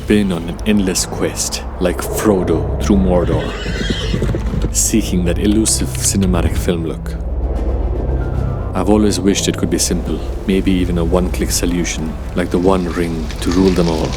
I've been on an endless quest, like Frodo through Mordor, seeking that elusive cinematic film look. I've always wished it could be simple, maybe even a one-click solution, like the One Ring to rule them all.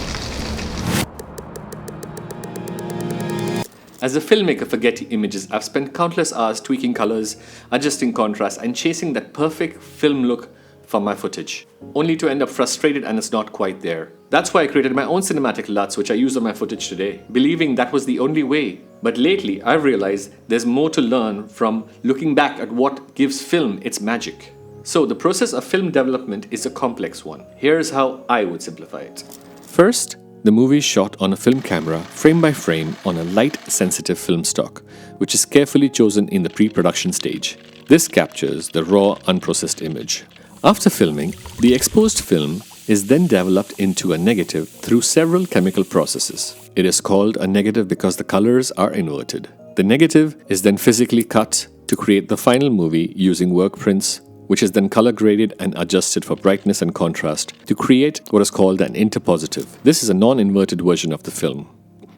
As a filmmaker for Getty Images, I've spent countless hours tweaking colors, adjusting contrast, and chasing that perfect film look for my footage, only to end up frustrated and it's not quite there. That's why I created my own cinematic LUTs, which I use on my footage today, believing that was the only way. But lately, I've realized there's more to learn from looking back at what gives film its magic. So the process of film development is a complex one. Here's how I would simplify it. First, the movie is shot on a film camera, frame by frame, on a light-sensitive film stock, which is carefully chosen in the pre-production stage. This captures the raw, unprocessed image. After filming, the exposed film is then developed into a negative through several chemical processes. It is called a negative because the colors are inverted. The negative is then physically cut to create the final movie using work prints, which is then color graded and adjusted for brightness and contrast to create what is called an interpositive. This is a non-inverted version of the film,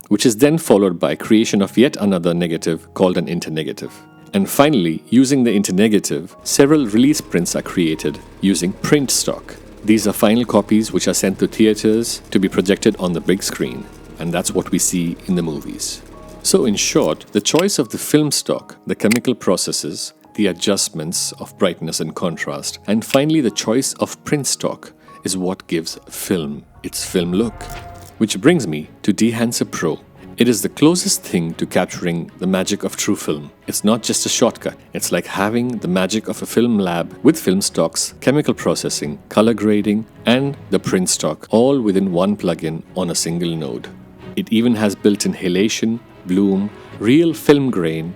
which is then followed by creation of yet another negative called an internegative. And finally, using the internegative, several release prints are created using print stock. These are final copies which are sent to theaters to be projected on the big screen, and that's what we see in the movies. So in short, the choice of the film stock, the chemical processes, the adjustments of brightness and contrast, and finally the choice of print stock is what gives film its film look. Which brings me to Dehancer Pro. It is the closest thing to capturing the magic of true film. It's not just a shortcut. It's like having the magic of a film lab with film stocks, chemical processing, color grading, and the print stock, all within one plugin on a single node. It even has built-in halation, bloom, real film grain,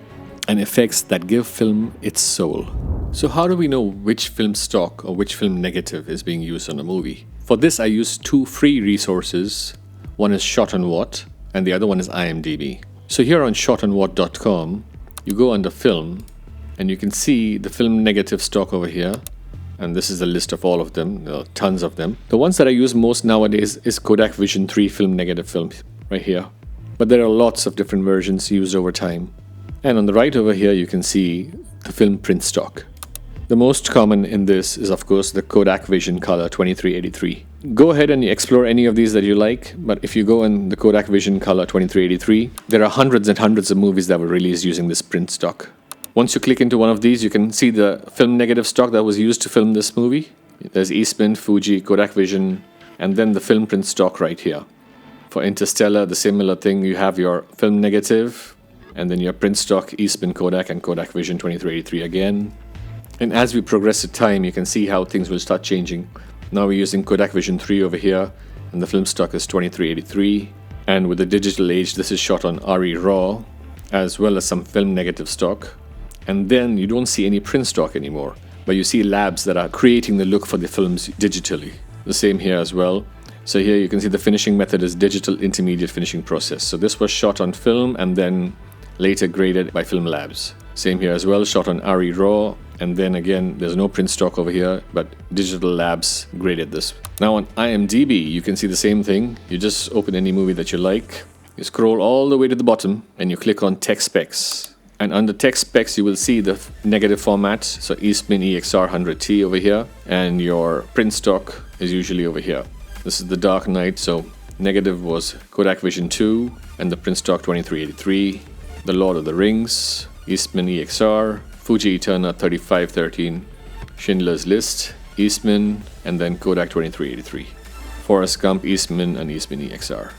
and effects that give film its soul. So how do we know which film stock or which film negative is being used on a movie? For this, I use two free resources. One is Shot on What, and the other one is IMDb. So here on shotonwhat.com, you go under film, and you can see the film negative stock over here. And this is a list of all of them. There are tons of them. The ones that I use most nowadays is Kodak Vision 3 film negative film, right here. But there are lots of different versions used over time. And on the right over here, you can see the film print stock. The most common in this is, of course, the Kodak Vision Color 2383. Go ahead and explore any of these that you like, but if you go in the Kodak Vision Color 2383, there are hundreds and hundreds of movies that were released using this print stock. Once you click into one of these, you can see the film negative stock that was used to film this movie. There's Eastman, Fuji, Kodak Vision, and then the film print stock right here. For Interstellar, the similar thing, you have your film negative, and then your print stock, Eastman, Kodak, and Kodak Vision 2383 again. And as we progress with time, you can see how things will start changing. Now we're using Kodak Vision 3 over here, and the film stock is 2383. And with the digital age, this is shot on RE RAW, as well as some film negative stock. And then you don't see any print stock anymore, but you see labs that are creating the look for the films digitally. The same here as well. So here you can see the finishing method is digital intermediate finishing process. So this was shot on film and then later graded by film labs. Same here as well, shot on RE RAW, and then again, there's no print stock over here, but digital labs graded this. Now on IMDb, you can see the same thing. You just open any movie that you like, you scroll all the way to the bottom, and you click on Tech Specs. And under Tech Specs, you will see the negative format, so Eastman EXR 100T over here, and your print stock is usually over here. This is The Dark Knight, so negative was Kodak Vision 2, and the print stock 2383. The Lord of the Rings, Eastman EXR, Fuji Eterna 3513, Schindler's List, Eastman, and then Kodak 2383. Forrest Gump, Eastman, and Eastman EXR.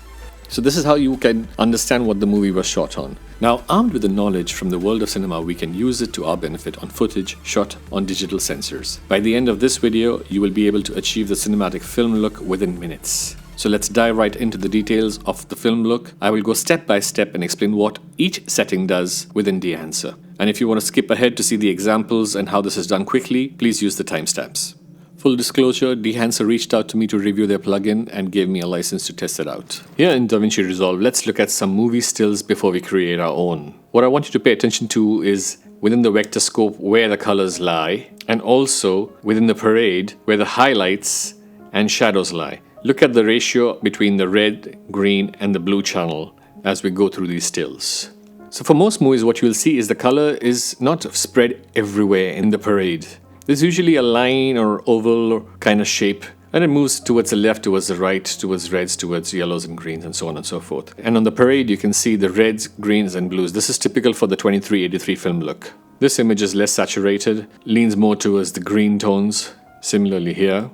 So this is how you can understand what the movie was shot on. Now, armed with the knowledge from the world of cinema, we can use it to our benefit on footage shot on digital sensors. By the end of this video, you will be able to achieve the cinematic film look within minutes. So let's dive right into the details of the film look. I will go step by step and explain what each setting does within Dehancer. And if you want to skip ahead to see the examples and how this is done quickly, please use the timestamps. Full disclosure, Dehancer reached out to me to review their plugin and gave me a license to test it out. Here in DaVinci Resolve, let's look at some movie stills before we create our own. What I want you to pay attention to is within the vector scope where the colors lie, and also within the parade where the highlights and shadows lie. Look at the ratio between the red, green and the blue channel as we go through these stills. So for most movies, what you will see is the color is not spread everywhere in the parade. There's usually a line or oval kind of shape, and it moves towards the left, towards the right, towards reds, towards yellows and greens, and so on and so forth. And on the parade, you can see the reds, greens, and blues. This is typical for the 2383 film look. This image is less saturated, leans more towards the green tones, similarly here.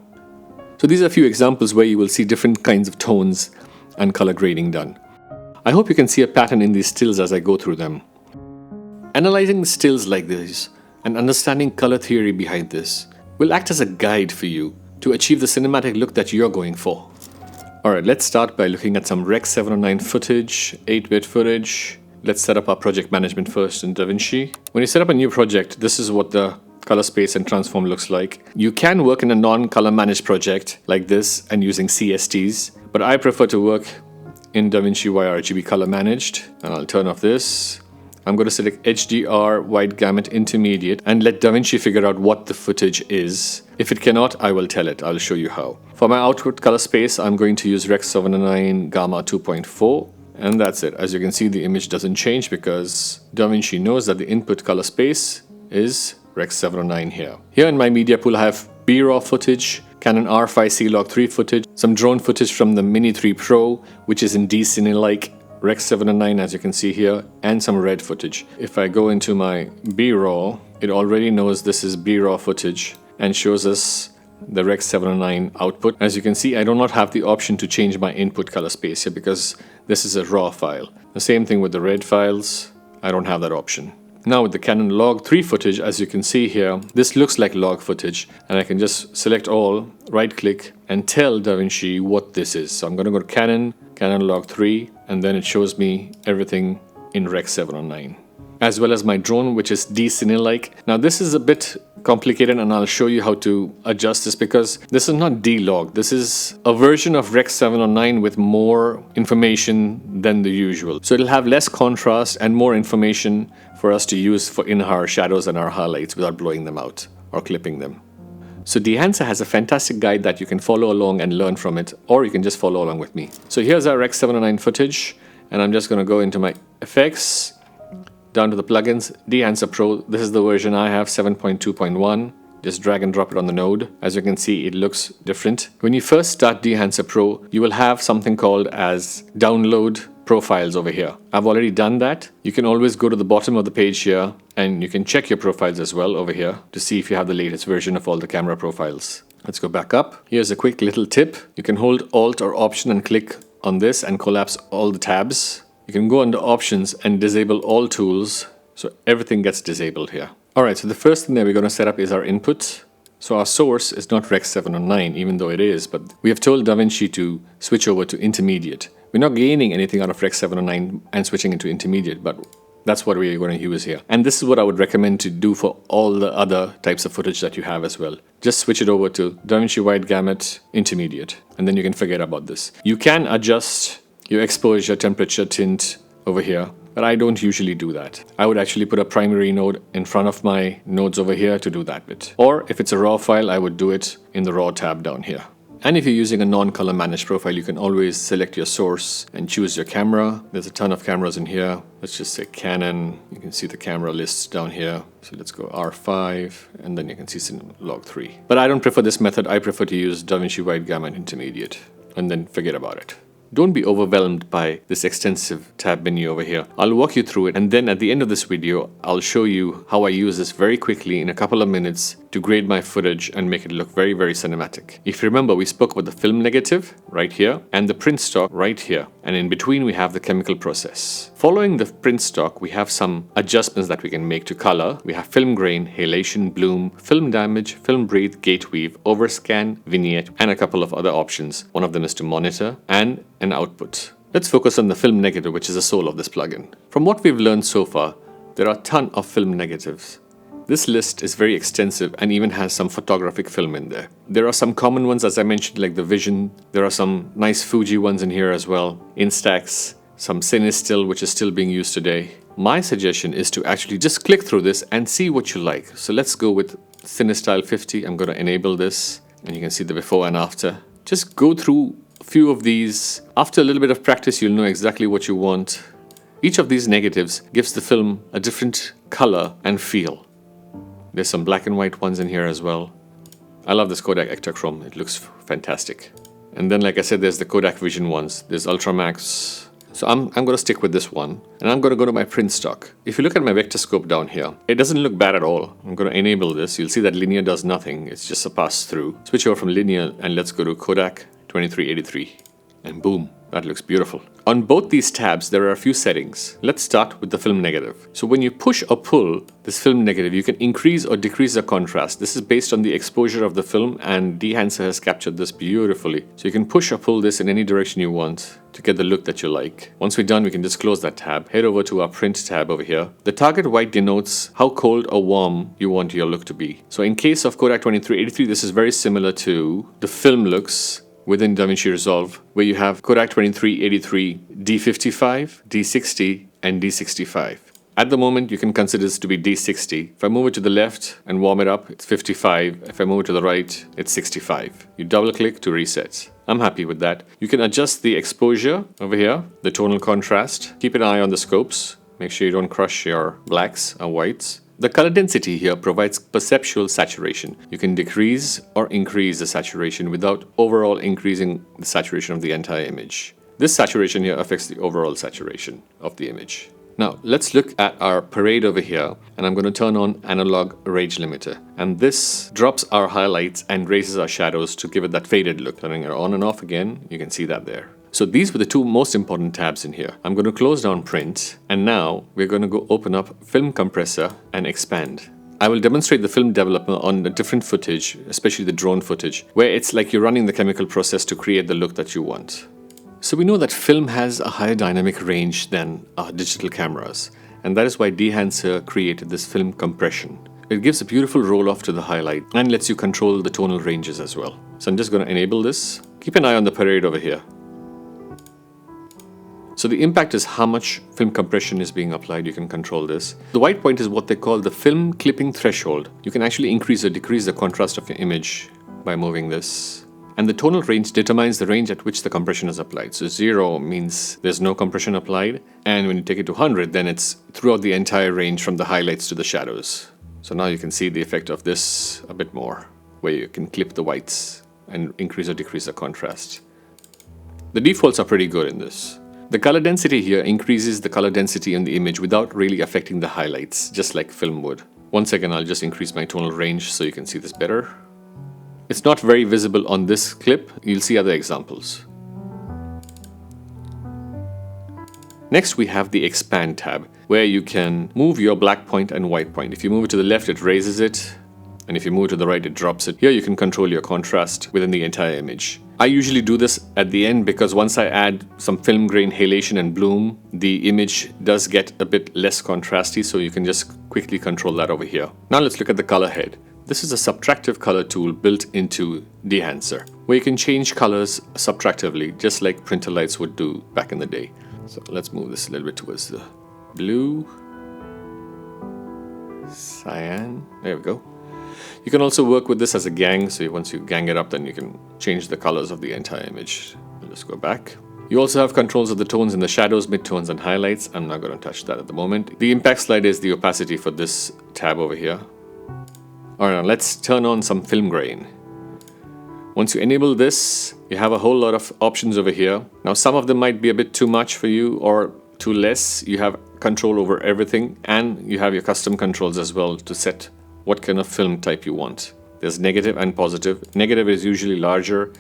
So these are a few examples where you will see different kinds of tones and color grading done. I hope you can see a pattern in these stills as I go through them. Analyzing stills like this and understanding color theory behind this will act as a guide for you to achieve the cinematic look that you're going for. Alright, let's start by looking at some Rec 709 footage, 8-bit footage. Let's set up our project management first in DaVinci. When you set up a new project, this is what the color space and transform looks like. You can work in a non-color managed project like this and using CSTs, but I prefer to work in DaVinci YRGB color managed, and I'll turn off this. I'm going to select HDR wide gamut intermediate and let DaVinci figure out what the footage is. If it cannot, I will tell it. I'll show you how. For my output color space, I'm going to use Rec 709 Gamma 2.4, and that's it. As you can see, the image doesn't change because DaVinci knows that the input color space is Rec 709 here. Here in my media pool, I have B-RAW footage, Canon R5C Log 3 footage, some drone footage from the Mini 3 Pro, which is in D-cinelike, Rec 709 as you can see here, and some red footage. If I go into my B-RAW, it already knows this is B-RAW footage and shows us the Rec 709 output. As you can see, I do not have the option to change my input color space here because this is a RAW file. The same thing with the red files, I don't have that option. Now with the Canon Log 3 footage, as you can see here, this looks like log footage, and I can just select all, right click, and tell DaVinci what this is. So I'm going to go to Canon Log 3, and then it shows me everything in Rec 709. As well as my drone, which is D-cinelike. Now this is a bit complicated, and I'll show you how to adjust this because this is not D-log. This is a version of Rec 709 with more information than the usual. So it'll have less contrast and more information for us to use in our shadows and our highlights without blowing them out or clipping them. So Dehancer has a fantastic guide that you can follow along and learn from it, or you can just follow along with me. So here's our Rec 709 footage, and I'm just going to go into my effects, down to the plugins, Dehancer Pro. This is the version I have, 7.2.1. Just drag and drop it on the node. As you can see, it looks different. When you first start Dehancer Pro, you will have something called as download profiles over here. I've already done that. You can always go to the bottom of the page here and you can check your profiles as well over here to see if you have the latest version of all the camera profiles. Let's go back up. Here's a quick little tip. You can hold Alt or Option and click on this and collapse all the tabs. You can go under options and disable all tools, so everything gets disabled here. Alright, so the first thing that we're going to set up is our input. So our source is not Rec 709, even though it is, but we have told DaVinci to switch over to intermediate. We're not gaining anything out of Rec 709 and switching into intermediate, but that's what we're going to use here. And this is what I would recommend to do for all the other types of footage that you have as well. Just switch it over to DaVinci Wide Gamut Intermediate, and then you can forget about this. You can adjust your exposure, temperature, tint over here, but I don't usually do that. I would actually put a primary node in front of my nodes over here to do that bit. Or if it's a RAW file, I would do it in the RAW tab down here. And if you're using a non-color managed profile, you can always select your source and choose your camera. There's a ton of cameras in here. Let's just say Canon. You can see the camera lists down here. So let's go R5, and then you can see Log 3. But I don't prefer this method. I prefer to use DaVinci Wide Gamut Intermediate, and then forget about it. Don't be overwhelmed by this extensive tab menu over here. I'll walk you through it, and then at the end of this video, I'll show you how I use this very quickly in a couple of minutes to grade my footage and make it look very, very cinematic. If you remember, we spoke about the film negative right here and the print stock right here. And in between, we have the chemical process. Following the print stock, we have some adjustments that we can make to color. We have film grain, halation, bloom, film damage, film breathe, gate weave, overscan, vignette, and a couple of other options. One of them is to monitor and an output. Let's focus on the film negative, which is the soul of this plugin. From what we've learned so far, there are a ton of film negatives. This list is very extensive and even has some photographic film in there. There are some common ones, as I mentioned, like the Vision. There are some nice Fuji ones in here as well. Instax, some Cinestill, which is still being used today. My suggestion is to actually just click through this and see what you like. So let's go with Cinestyle 50. I'm going to enable this, and you can see the before and after. Just go through a few of these. After a little bit of practice, you'll know exactly what you want. Each of these negatives gives the film a different color and feel. There's some black and white ones in here as well. I love this Kodak Ektachrome. It looks fantastic. And then, like I said, there's the Kodak Vision ones. There's Ultramax. So I'm going to stick with this one. And I'm going to go to my print stock. If you look at my vector scope down here, it doesn't look bad at all. I'm going to enable this. You'll see that linear does nothing. It's just a pass through. Switch over from linear and let's go to Kodak 2383. And boom, that looks beautiful. On both these tabs, there are a few settings. Let's start with the film negative. So when you push or pull this film negative, you can increase or decrease the contrast. This is based on the exposure of the film, and Dehancer has captured this beautifully. So you can push or pull this in any direction you want to get the look that you like. Once we're done, we can just close that tab. Head over to our print tab over here. The target white denotes how cold or warm you want your look to be. So in case of Kodak 2383, this is very similar to the film looks within DaVinci Resolve, where you have Kodak 2383 D55, D60, and D65. At the moment, you can consider this to be D60. If I move it to the left and warm it up, it's 55. If I move it to the right, it's 65. You double click to reset. I'm happy with that. You can adjust the exposure over here, the tonal contrast. Keep an eye on the scopes. Make sure you don't crush your blacks or whites. The color density here provides perceptual saturation. You can decrease or increase the saturation without overall increasing the saturation of the entire image. This saturation here affects the overall saturation of the image. Now let's look at our parade over here, and I'm going to turn on analog range limiter. And this drops our highlights and raises our shadows to give it that faded look. Turning it on and off again, you can see that there. So these were the two most important tabs in here. I'm going to close down print, and now we're going to go open up film compressor and expand. I will demonstrate the film developer on the different footage, especially the drone footage, where it's like you're running the chemical process to create the look that you want. So we know that film has a higher dynamic range than our digital cameras, and that is why Dehancer created this film compression. It gives a beautiful roll-off to the highlight and lets you control the tonal ranges as well. So I'm just going to enable this. Keep an eye on the parade over here. So the impact is how much film compression is being applied. You can control this. The white point is what they call the film clipping threshold. You can actually increase or decrease the contrast of your image by moving this. And the tonal range determines the range at which the compression is applied. So 0 means there's no compression applied. And when you take it to 100, then it's throughout the entire range from the highlights to the shadows. So now you can see the effect of this a bit more, where you can clip the whites and increase or decrease the contrast. The defaults are pretty good in this. The color density here increases the color density in the image without really affecting the highlights, just like film would. Once again, I'll just increase my tonal range so you can see this better. It's not very visible on this clip. You'll see other examples. Next, we have the expand tab, where you can move your black point and white point. If you move it to the left, it raises it. And if you move to the right, it drops it. Here you can control your contrast within the entire image. I usually do this at the end because once I add some film grain, halation and bloom, the image does get a bit less contrasty, so you can just quickly control that over here. Now let's look at the color head. This is a subtractive color tool built into Dehancer, where you can change colors subtractively, just like printer lights would do back in the day. So let's move this a little bit towards the blue, cyan, there we go. You can also work with this as a gang, so once you gang it up, then you can change the colors of the entire image. Let's go back. You also have controls of the tones in the shadows, midtones, and highlights. I'm not going to touch that at the moment. The impact slider is the opacity for this tab over here. Alright, now let's turn on some film grain. Once you enable this, you have a whole lot of options over here. Now some of them might be a bit too much for you or too less. You have control over everything, and you have your custom controls as well to set what kind of film type you want. There's negative and positive. Negative is usually larger,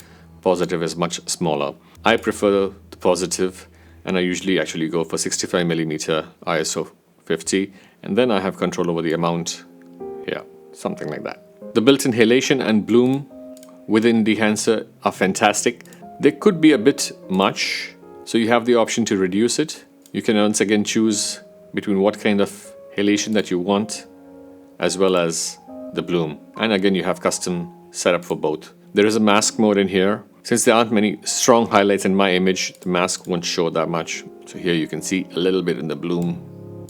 positive is much smaller. I prefer the positive, and I usually actually go for 65mm ISO 50, and then I have control over the amount here, something like that. The built-in halation and bloom within Dehancer are fantastic. They could be a bit much, so you have the option to reduce it. You can once again choose between what kind of halation that you want, as well as the bloom. And again, you have custom setup for both. There is a mask mode in here. Since there aren't many strong highlights in my image, the mask won't show that much. So here you can see a little bit in the bloom.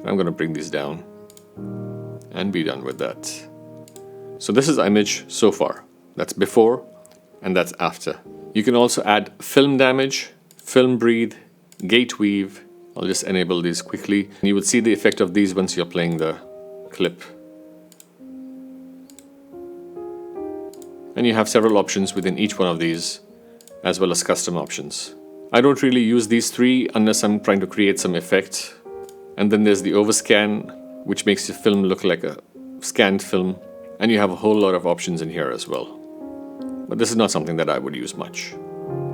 I'm going to bring these down and be done with that. So this is the image so far. That's before and that's after. You can also add film damage, film breathe, gate weave. I'll just enable these quickly. You will see the effect of these once you're playing the clip. And you have several options within each one of these, as well as custom options. I don't really use these three unless I'm trying to create some effect. And then there's the overscan, which makes your film look like a scanned film. And you have a whole lot of options in here as well. But this is not something that I would use much.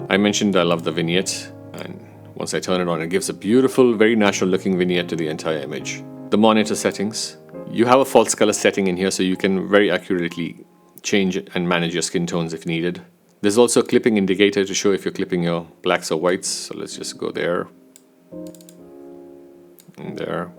I mentioned I love the vignette, and once I turn it on, it gives a beautiful, very natural looking vignette to the entire image. The monitor settings. You have a false color setting in here, so you can very accurately change it and manage your skin tones if needed. There's also a clipping indicator to show if you're clipping your blacks or whites. So let's just go there. And there.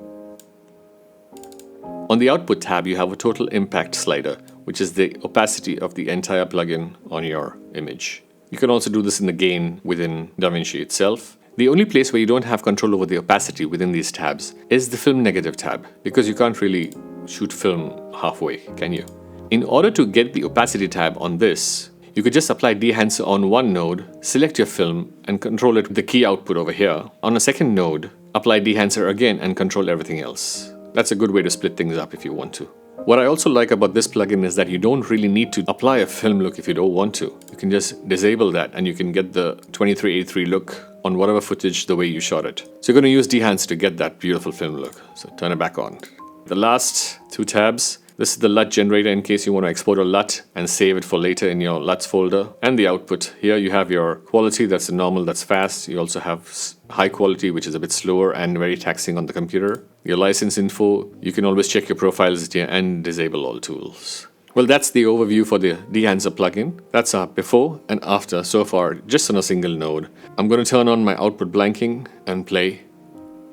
On the output tab, you have a total impact slider, which is the opacity of the entire plugin on your image. You can also do this in the gain within DaVinci itself. The only place where you don't have control over the opacity within these tabs is the film negative tab, because you can't really shoot film halfway, can you? In order to get the opacity tab on this, you could just apply Dehancer on one node, select your film, and control it with the key output over here. On a second node, apply Dehancer again and control everything else. That's a good way to split things up if you want to. What I also like about this plugin is that you don't really need to apply a film look if you don't want to. You can just disable that and you can get the 2383 look on whatever footage the way you shot it. So you're going to use Dehancer to get that beautiful film look. So turn it back on. The last two tabs. This is the LUT generator in case you want to export a LUT and save it for later in your LUTs folder. And the output. Here you have your quality, that's the normal, that's fast. You also have high quality, which is a bit slower and very taxing on the computer. Your license info, you can always check your profiles here and disable all tools. Well, that's the overview for the Dehancer plugin. That's our before and after so far, just on a single node. I'm going to turn on my output blanking and play.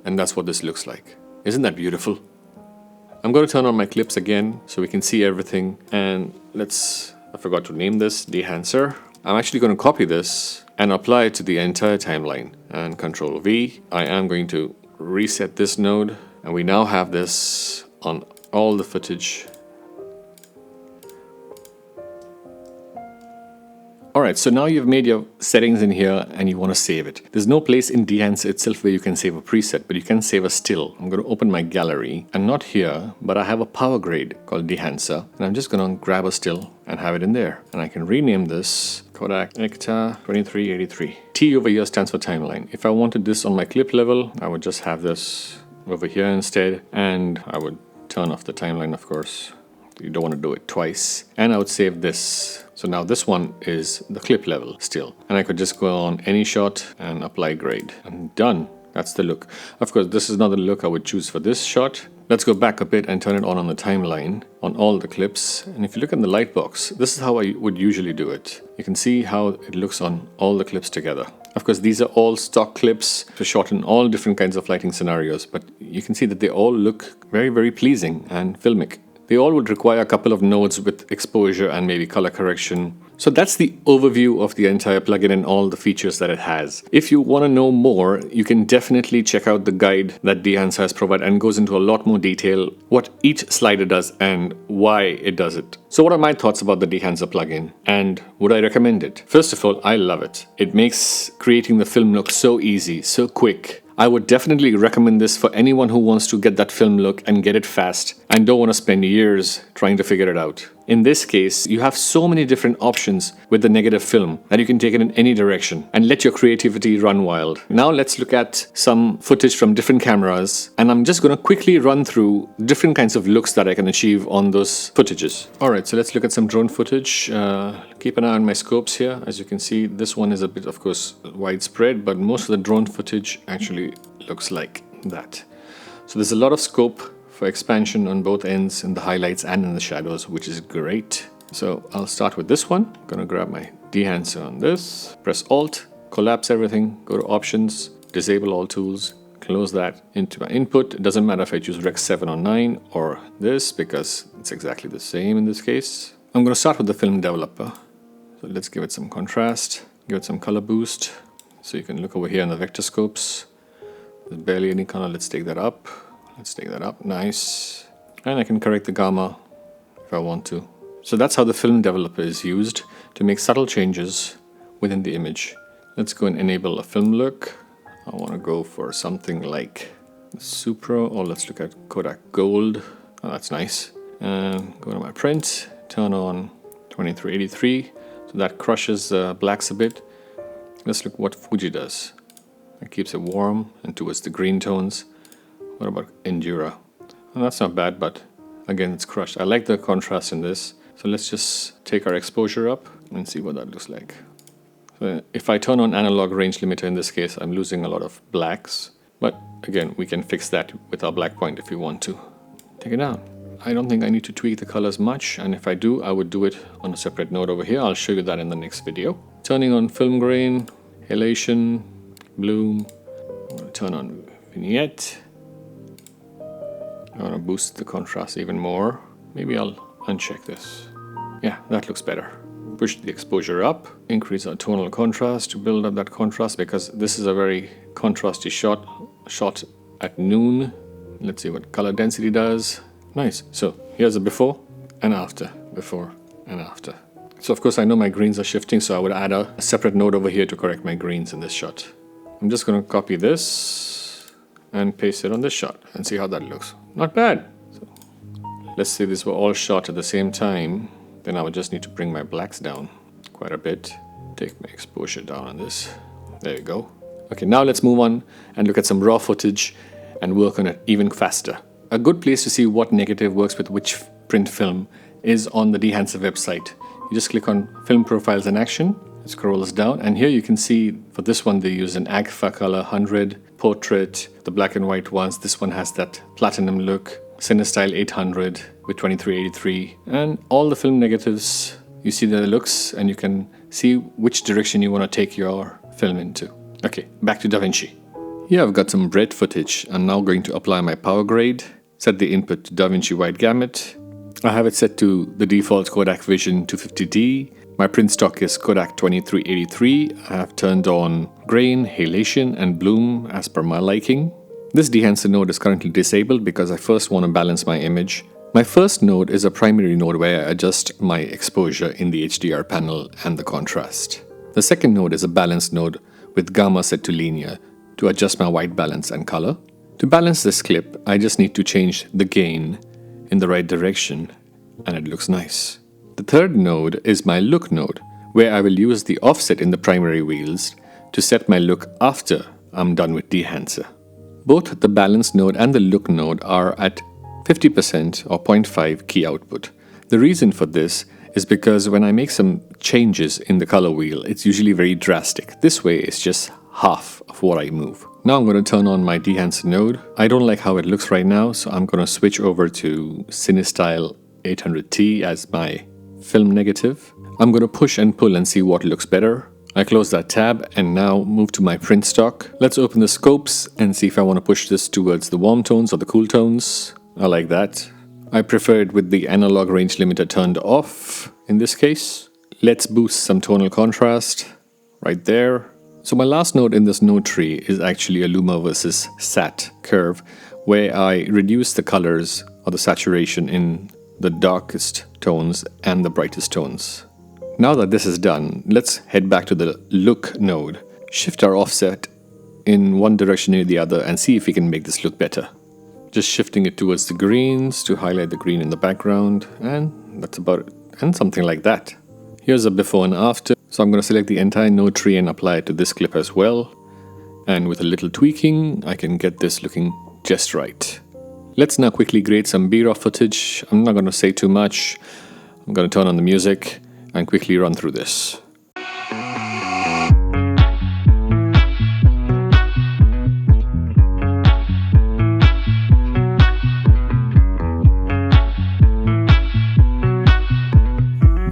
And that's what this looks like. Isn't that beautiful? I'm going to turn on my clips again so we can see everything. And I forgot to name this, Dehancer. I'm actually going to copy this and apply it to the entire timeline. And Control V. I am going to reset this node. And we now have this on all the footage. Alright, so now you've made your settings in here and you want to save it. There's no place in Dehancer itself where you can save a preset, but you can save a still. I'm going to open my gallery, and not here, but I have a power grade called Dehancer, and I'm just going to grab a still and have it in there. And I can rename this Kodak Ekta 2383. T over here stands for timeline. If I wanted this on my clip level, I would just have this over here instead, and I would turn off the timeline, of course. You don't want to do it twice. And I would save this. So now this one is the clip level still. And I could just go on any shot and apply grade. And done. That's the look. Of course, this is not the look I would choose for this shot. Let's go back a bit and turn it on the timeline on all the clips. And if you look in the light box, this is how I would usually do it. You can see how it looks on all the clips together. Of course, these are all stock clips shot in all different kinds of lighting scenarios. But you can see that they all look very, very pleasing and filmic. They all would require a couple of nodes with exposure and maybe color correction. So that's the overview of the entire plugin and all the features that it has. If you want to know more, you can definitely check out the guide that Dehancer has provided and goes into a lot more detail what each slider does and why it does it. So what are my thoughts about the Dehancer plugin, and would I recommend it? First of all, I love it. It makes creating the film look so easy, so quick. I would definitely recommend this for anyone who wants to get that film look and get it fast and don't want to spend years trying to figure it out. In this case, you have so many different options with the negative film that you can take it in any direction and let your creativity run wild. Now let's look at some footage from different cameras, and I'm just going to quickly run through different kinds of looks that I can achieve on those footages. Alright, so let's look at some drone footage. Keep an eye on my scopes here. As you can see, this one is a bit, of course, widespread, but most of the drone footage actually looks like that. So there's a lot of scope for expansion on both ends, in the highlights and in the shadows, which is great. So I'll start with this one. I'm gonna grab my Dehancer on this, press Alt, collapse everything, go to Options, disable all tools, close that into my input. It doesn't matter if I choose Rec 7 or 9 or this, because it's exactly the same in this case. I'm gonna start with the film developer. So let's give it some contrast, give it some color boost. So you can look over here in the vector scopes. There's barely any color. Let's take that up. Let's take that up. Nice. And I can correct the gamma if I want to. So that's how the film developer is used. to make subtle changes within the image. Let's go and enable a film look. I want to go for something like Supra, or let's look at Kodak Gold. Oh, that's nice. Go to my print, turn on 2383, so that crushes the blacks a bit. Let's look what Fuji does. It keeps it warm and towards the green tones. What about Endura? Well, that's not bad, but again, it's crushed. I like the contrast in this. So let's just take our exposure up and see what that looks like. So if I turn on analog range limiter in this case, I'm losing a lot of blacks. But again, we can fix that with our black point if we want to. Take it down. I don't think I need to tweak the colors much, and if I do, I would do it on a separate node over here. I'll show you that in the next video. Turning on film grain, halation, bloom. I'm going to turn on vignette. I want to boost the contrast even more. Maybe I'll uncheck this. Yeah, that looks better. Push the exposure up, increase our tonal contrast to build up that contrast, because this is a very contrasty shot at noon. Let's see what color density does. Nice. So here's a before and after, before and after. So of course I know my greens are shifting, so I would add a separate node over here to correct my greens in this shot. I'm just going to copy this and paste it on this shot and see how that looks. Not bad. So let's say these were all shot at the same time. Then I would just need to bring my blacks down quite a bit. Take my exposure down on this. There you go. Okay, now let's move on and look at some raw footage and work on it even faster. A good place to see what negative works with which print film is on the Dehancer website. You just click on Film Profiles in Action. It scrolls down, and here you can see for this one they use an Agfa color 100, Portrait, the black and white ones. This one has that platinum look, CineStyle 800 with 2383, and all the film negatives. You see the looks, and you can see which direction you want to take your film into. Okay, back to DaVinci. Here I've got some red footage. I'm now going to apply my power grade, set the input to DaVinci Wide Gamut. I have it set to the default Kodak Vision 250D. My print stock is Kodak 2383. I have turned on grain, halation, and bloom as per my liking. This Dehancer node is currently disabled because I first want to balance my image. My first node is a primary node where I adjust my exposure in the HDR panel and the contrast. The second node is a balance node with gamma set to linear to adjust my white balance and color. To balance this clip, I just need to change the gain in the right direction, and it looks nice. The third node is my look node, where I will use the offset in the primary wheels to set my look after I'm done with Dehancer. Both the balance node and the look node are at 50% or 0.5 key output. The reason for this is because when I make some changes in the color wheel, it's usually very drastic. This way it's just half of what I move. Now I'm going to turn on my Dehancer node. I don't like how it looks right now, so I'm going to switch over to CineStyle 800T as my film negative. I'm going to push and pull and see what looks better. I close that tab and now move to my print stock. Let's open the scopes and see if I want to push this towards the warm tones or the cool tones. I like that. I prefer it with the analog range limiter turned off in this case. Let's boost some tonal contrast right there. So my last node in this node tree is actually a Luma versus Sat curve, where I reduce the colors or the saturation in the darkest tones and the brightest tones. Now that this is done, let's head back to the look node, shift our offset in one direction or the other, and see if we can make this look better. Just shifting it towards the greens to highlight the green in the background, and that's about it, and something like that. Here's a before and after. So I'm going to select the entire node tree and apply it to this clip as well. And with a little tweaking, I can get this looking just right. Let's now quickly grade some B-raw footage. I'm not going to say too much. I'm going to turn on the music and quickly run through this.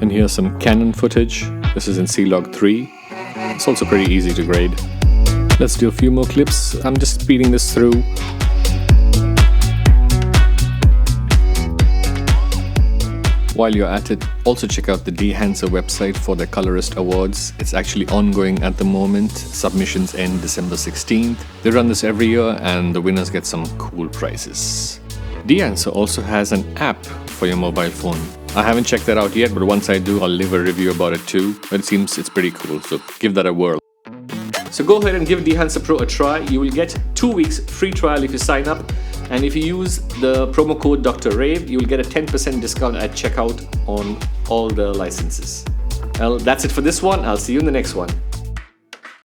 And here's some Canon footage. This is in C-Log 3. It's also pretty easy to grade. Let's do a few more clips. I'm just speeding this through. While you're at it, also check out the Dehancer website for their Colorist Awards. It's actually ongoing at the moment. Submissions end December 16th. They run this every year and the winners get some cool prizes. Dehancer also has an app for your mobile phone I haven't checked that out yet, but once I do, I'll leave a review about it too. It seems it's pretty cool, so give that a whirl. So go ahead and give Dehancer Pro a try. You will get 2 weeks free trial if you sign up. And if you use the promo code Dr. Rave, you will get a 10% discount at checkout on all the licenses. Well, that's it for this one. I'll see you in the next one.